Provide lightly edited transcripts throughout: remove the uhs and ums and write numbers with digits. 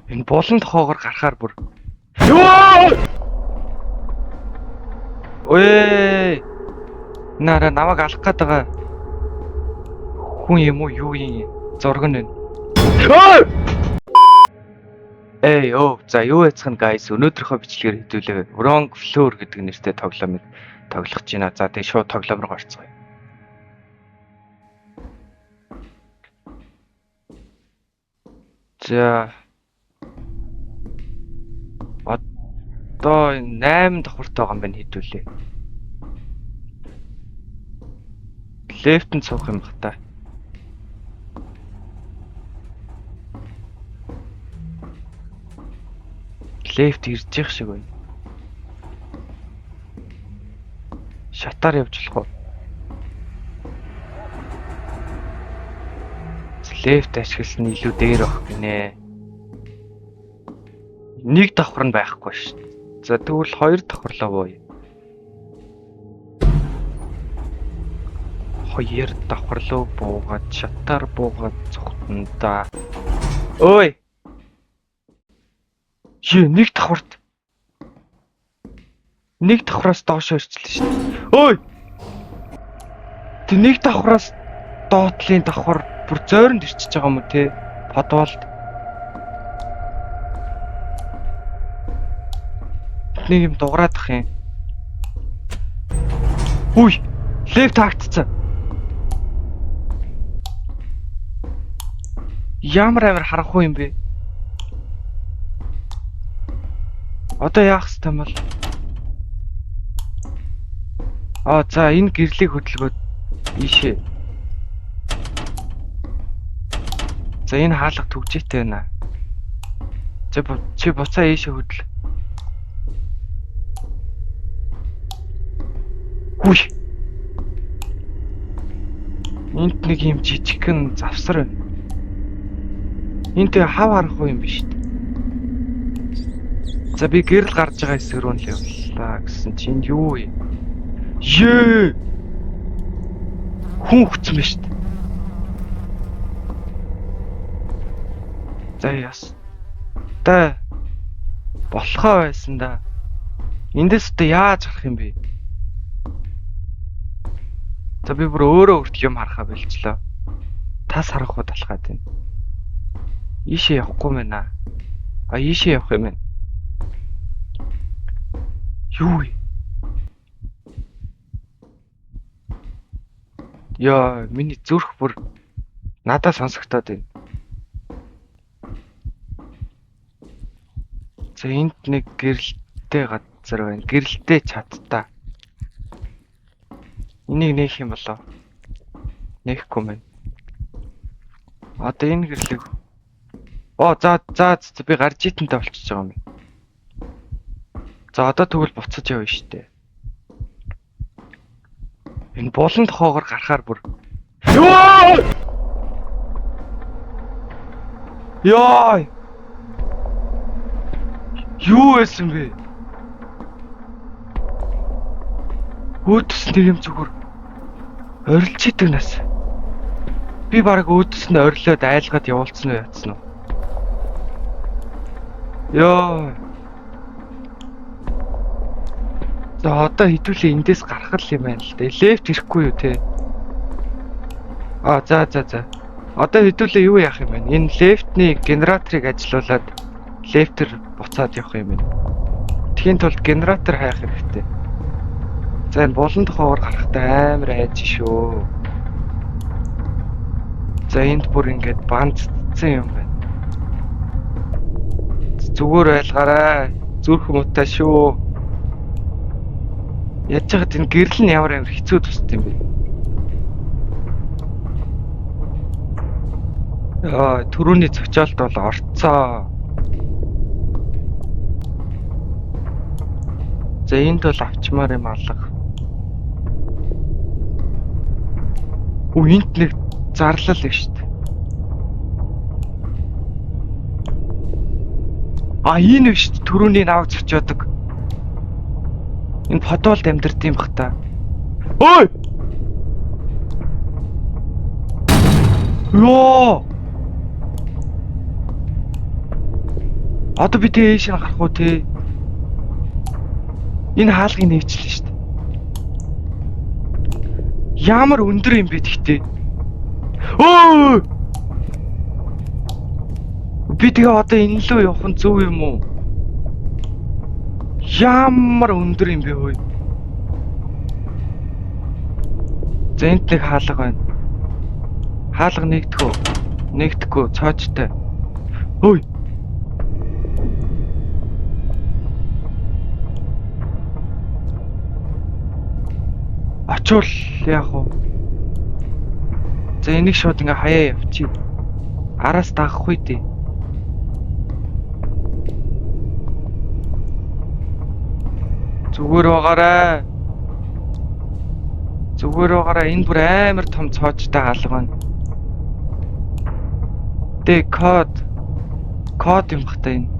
Энэ булан тохоогоор гарахаар бүр. Ёо! Ой! Нара намайг алах гээд байгаа. Хүн юм уу юу юм? Зураг нь. Эй, ёо, за юу яцхан guys, өнөөдрийнхөө бичлэгээр хэдүүлээ. Wrong Floor гэдэг нэртэй тоглоомыг тоглох гэж байна. За тэгээ шууд тоглоом руу орцгоё. За. Одоо 8 давхартай байгаа юм байна хэдүүлээ. Лефтэнд суух юм бах та. Лефт ирж явах шиг байна. Шатаар явж болох уу? Лефт ашигласан илүү дээр байх гинэ. Нэг давхар нь байхгүй шүү. За тэгвэл 2 давхарлаа бууя. 2 давхарлуу буугаад шатаар буугаад цогтно да. Ой. Нэг давхарт. Нэг давхраас доош ирчлээ шүү. Ой. Тэг нэг давхраас доотлын давхар бүр зойронд ирчихэж байгаа юм уу те? Подвалд. Нэг юм дуграадах юм. Үй. Лефт хаагцсан. Ямар амар харахгүй юм бэ? Одоо яах ёстой юм бол? За энэ гэрлийг хөдөлгөөд ийшээ. За энэ хаалга төгжээтэй байна. Чи буцаа ийшээ хөдөл. Үгүй. Энд нэг юм жижигхэн завсар байна. Энд тэг хав харахгүй юм биш үү? За би гэрэл гарч байгаа хэсэг рүү л явлаа гэсэн чинь юу вэ? Ее! Хүн хүчсэн байна шүү дээ. За яс. Та болохоо байсан да. Эндээс одоо яаж гарах юм бэ? За би бүр өөрөө өөрт юм харахаа болчлоо. Тас харах уу талхаад байна. Ийшээ явахгүй мэнэ. Ийшээ явах юм байна. Юу вэ? Яа, миний зүрх бүр надад сонсогдоод байна. За энд нэг гэрэлтэй газар байна. Гэрэлтэй чадтаа. Энийг нээх юм болоо. Нээхгүй мэн. Одоо энэ гэрлэг. За би гарч итэнтэй болчихж байгаа юм. За одоо тэгвэл буцаж явна штэ. Энэ булан тохоогоор гарахаар бүр. Яа! Юу байсан бэ? Өөдөөс нэг юм зүгээр орилж идэг нас. Би бараг өөдөөс нь орилоод айлгаад явуулсан уу яатсан уу? Яа! За одоо хэдүүлээ эндээс гарах л юм байна л дээ. Лефт ирэхгүй юу те? За. Одоо хэдүүлээ юу яах юм бэ? Энэ лефтний генераторыг ажилуулад лефтер буцаад явах юм байна. Тэхийн тулд генератор хайх хэрэгтэй. За энэ булан тохоогоор гарахтаа амар айж шүү. За энд бүр ингээд бандцсан юм байна. Зүгээр байлгаарай. Зүрх муутай шүү. Яаж чад энэ гэрэл нь ямар амар хэцүү тусд юм бэ? Түрүүний зочоолт бол орцоо. За энд бол авчмаар юм алга. Энд нэг зарлал байна шүү дээ. Энэ биш түрүүний наваг зочоодог. Энэ подвалд амьдард юм бах та. Ой! Ёо! Одоо би тээш нь гарах уу те? Энэ хаалгыг нээвчлээ шүү дээ. Ямар өндөр юм бэ тэгтээ? Өө! Би тэгээ одоо энэ лөө явах нь зөв юм уу? Ямар өндөр юм бэ хөөе? За энд нэг хаалга байна. Хаалга нэгдэх үү? Нэгдэхгүй цоочтой. Хөөе. Очвол яах вэ? За энийг шууд ингээ хаяа явчих. Араас дагахгүй дээ. Зүгээр байгаарай. Зүгээр байгаарай. Энэ бүр амар том цоочтой хаалга байна. Тэ код юм бахта энэ.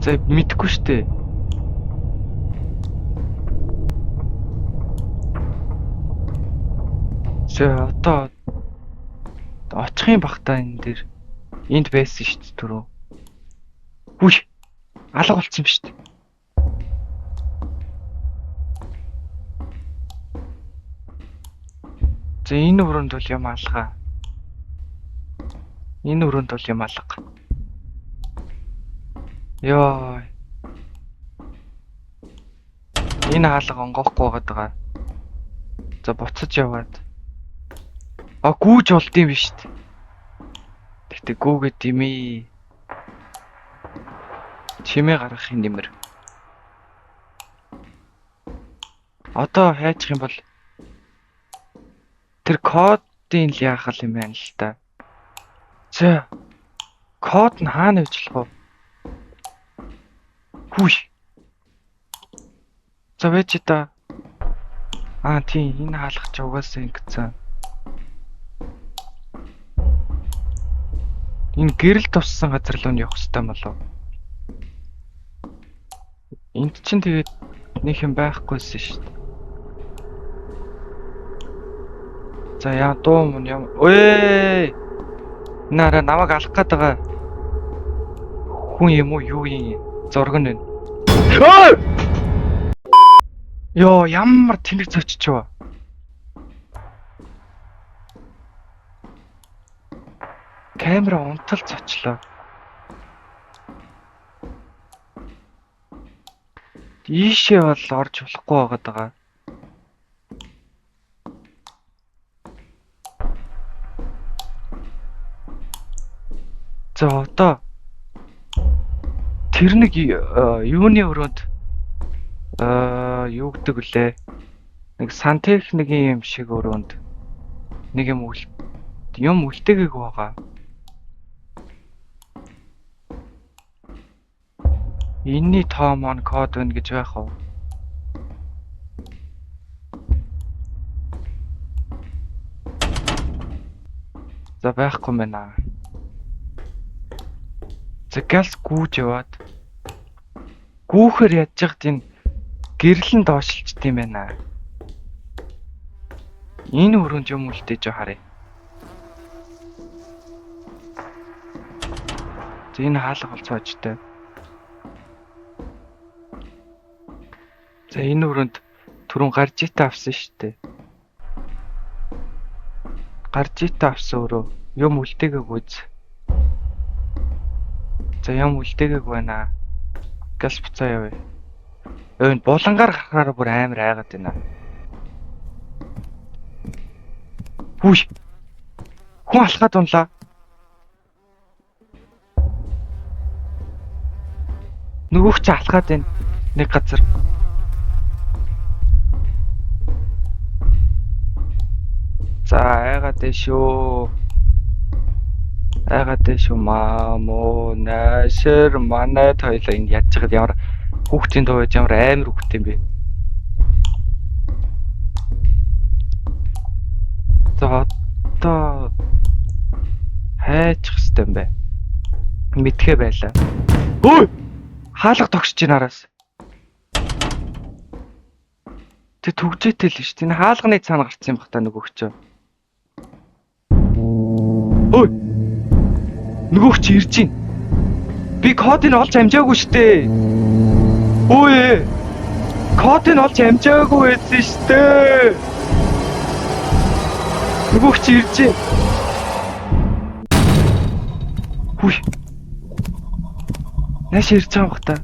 За мэдгүй штэ. За одоо очих юм бахта энэ дээр. Энд байсан штэ түрүү. Үгүй. Алга болцсон юм штэ. За энэ өрөөнд бол юм алгаа. Энэ өрөөнд бол юм алга. Йоо. Энэ хаалга онгоохгүй байгаа. За буцаж яваад. А гүүж болд юм биш үү? Тэгтээ гүүгээд димээ. Чимээ гаргахын нэмэр. Одоо хайчих юм бол тэр кодын л яах юм байна л та. За код нь хаана явуулах вэ? Хүйш. За вэж та. Тийм энэ хаалгач угаасаа ингэсэн. Энэ гэрэл туссан газар руу явах хэрэгтэй болов. Энд чинь тэгээд нэг юм байхгүйсэн шүү дээ. За яа дуу мөн юм. Өө! Нара намайг алах гээд байгаа. Хүн юм уу юу юм? Зураг нь байна. Йоо, ямар тэнэг зочичваа. Камера унтал цочлоо. Ийшээ бол орж болохгүй байгаад байгаа. За одоо тэр нэг юуны өрөөнд юу гэдэг вүлээ? Нэг сантехникийн юм шиг өрөөнд нэг юм үлдээгээг байгаа. Энийний тоо маань код байна гэж байх уу? За байхгүй мэнаа. За галс гүүж яваад. Гүүхээр ядж хад энэ гэрлэн доошлцд юм байна. Энэ өрөөнд юм үлдээж харъя. За энэ хаалга болцоожтой. За энэ өрөөнд түрүүн гаржита авсан штэ. Гаржита авсан өрөө юм үлдээгээг үз. За юм үлдээгээг байна. Газ буцаа явъя. Өөнд булангаар гарахаар бүр амар айгаад байна. Хүйш. Хүн алхаад унлаа. Нөгөөх чи алхаад байна. Нэг газар. За айгаад шүү. Айгаад шүү маа нашир манай тойлоо энд ядж хад ямар хүүхдийн дуу ямар амар хүүхдтэй юм бэ. За одоо хайчих хэвтэй юм бэ. Мэдхээ байлаа. Өө! Хаалга тогсож байна араас. Тэ түгжээтэй л шүү дээ. Энэ хаалганы цаана гарсан юм бах та нөгөөгчөө. Ой! Нөгөөх чи ирж байна. Би кодыг олж амжаагүй штэ. Өөе. Кодыг олж амжаагүй байсан штэ. Нөгөөх чи ирж байна. Хүй. Яаш ирж байгаа юм бах та.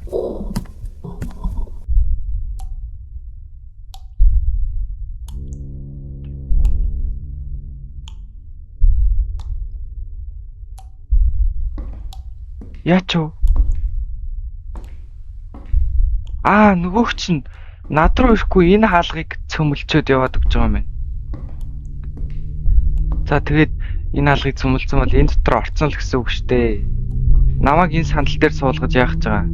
Яач вэ? Нөгөөх чинь над руу ирэхгүй энэ хаалгыг цөмөлчөөд яваад өгч байгаа юм байна. За тэгээд энэ хаалгыг цөмөлсөн бол энэ дотор орцсон л гэсэн үг шүү дээ. Намайг энэ сандал дээр суулгаж яах гэж байгаа?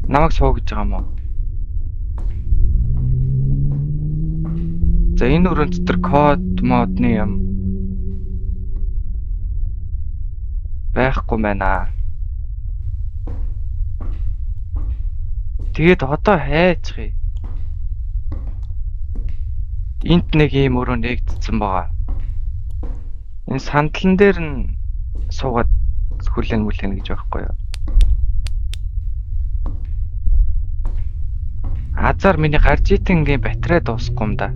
Намайг суу гэж байгаа юм уу? За энэ өрөөнд дотор код модны юм байхгүй байна. Тэгээд одоо хайцгий. Энд нэг юм өрөө нэгдсэн байгаа. Энэ сандлан дээр нь суугаад хүлэн гэж байхгүй юу? Азар миний гарч итэнгийн батарей дуусахгүй юм да.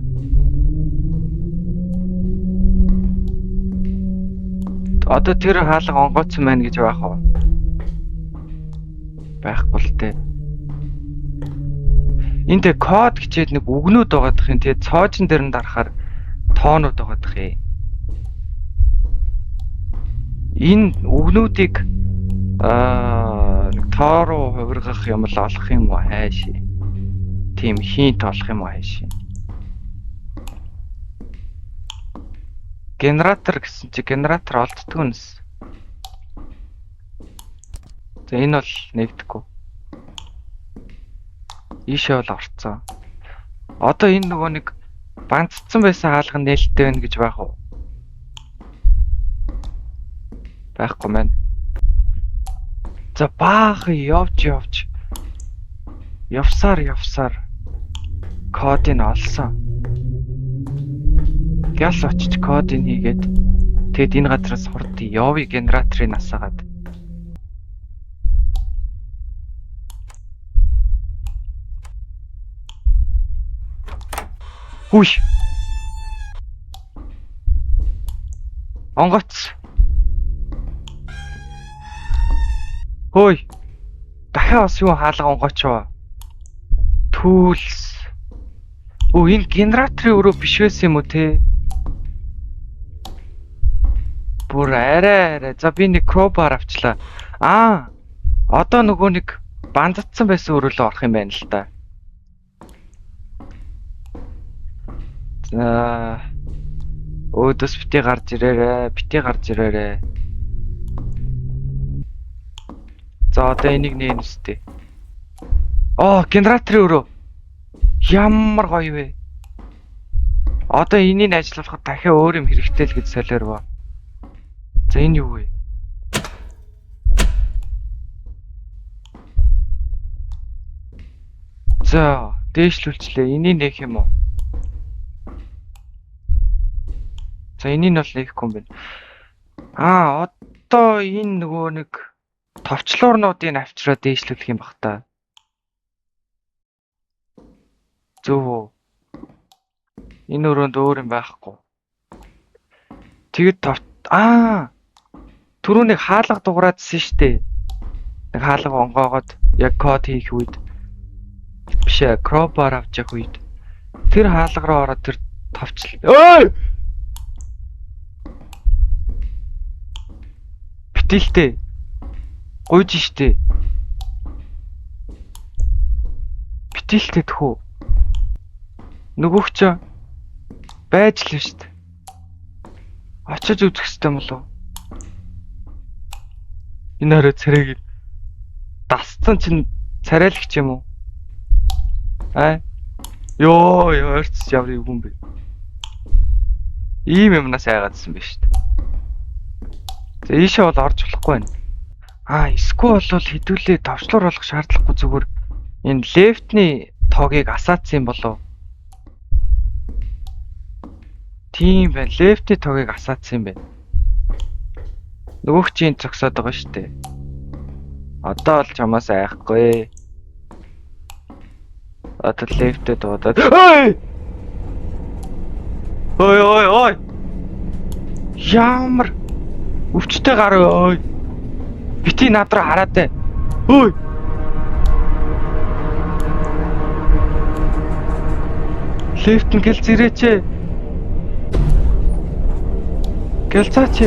Одоо тэр хаалга онгоцсон байна гэж байх уу? Байхгүй л дээ. Энд код хичээд нэг үгнүүд байгаадах юм. Тэгээд цоожин дээр нь дарахаар тоонууд байгаадах юм. Энэ үгнүүдийг нэг тоо руу хувиргах юм л олох юм уу хайш. Тийм хинт олох юм уу хайш. Генератор гэсэн чи генератор олддгүй нэс. За энэ бол нэгдэхгүй. Ийшээ бол орцсон. Одоо энэ нөгөө нэг бандцсан байсан хаалга нээлттэй байна гэж байх уу? Байхгүй мэн. За баах явж. Явсаар кодыг олсон. Гял очиж кодыг хийгээд тэгэд энэ газраас хурд явъя генераторыг насаагаад. Хүй. Онгоц. Хөөе. Дахиад бас юу хаалга онгоцоо. Tools. Энэ генераторын өрөө биш байсан юм уу те? Бүр арай. За би нэг crowbar авчлаа. Одоо нөгөө нэг бандцсан байсан өрөөлөө орох юм байна л да. За өөдөөс бити гарч ирээрээ. За одоо энийг нээн үстэй. Генераторын өрөө. Ямар гоё вэ? Одоо энийг ажиллуулахад дахиад өөр юм хэрэгтэй л гэж солиорвоо. За энэ юу вэ? За дээшлүүлчлээ. Энийг нээх юм уу? За энийг бол нэхгүй юм байна. Одоо энэ нөгөө нэг товчлуурнуудыг авчраад дээшлүүлэх юм бах та. Зөв. Энэ өрөөнд өөр юм байхгүй. Тэгэд түрүүнийг хаалга дугаараадсэн штэ. Нэг хаалга онгоогоод яг код хийх үед биш crowbar авч явах үед тэр хаалга руу ороод тэр товчл. Ой! Битэлтэй. Гуйж штэ. Битэлтэй тхүү. Нөгөөх ч байж л штэ. Очиж үзэх хэрэгтэй юм болов. Энэ хараа царайг дасцсан чинь царайлагч юм уу? Ёо, ойрцож яврыг юм бэ. Ийм юмнаас айгаадсан биш шүү дээ. За ийшээ бол орж болохгүй байна. Эсвэл бол хэдүүлээ товчлуур болох шаардлагагүй зүгээр энэ лефтний тогийг асаацсан юм болов. Тийм байна. Лефтний тогийг асаацсан юм байна. Нөгөөх чинь зогсоод байгаа шүү дээ. Одоо л чамаас айхгүй. Одоо лефтэд дуудаад. Ой! Ой! Ямар өвчтэй гар ой. Бити над руу хараад бай. Ой! Лефтэн гэл зэрээч. Гэлцаач.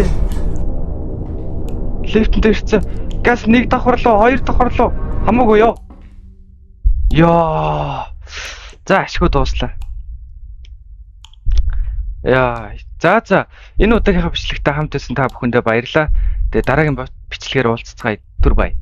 Лефтэн дээрсэн. Газ 1 давхар руу 2 давхар руу хамаагүй ёо. Яа. За ашгүй дууслаа. Яа. За. Энэ удаагийнхаа бичлэгтээ хамт байсан та бүхэндээ баярлалаа. Тэгээ дараагийн бичлэгээр уулзцгаая. Түр бай.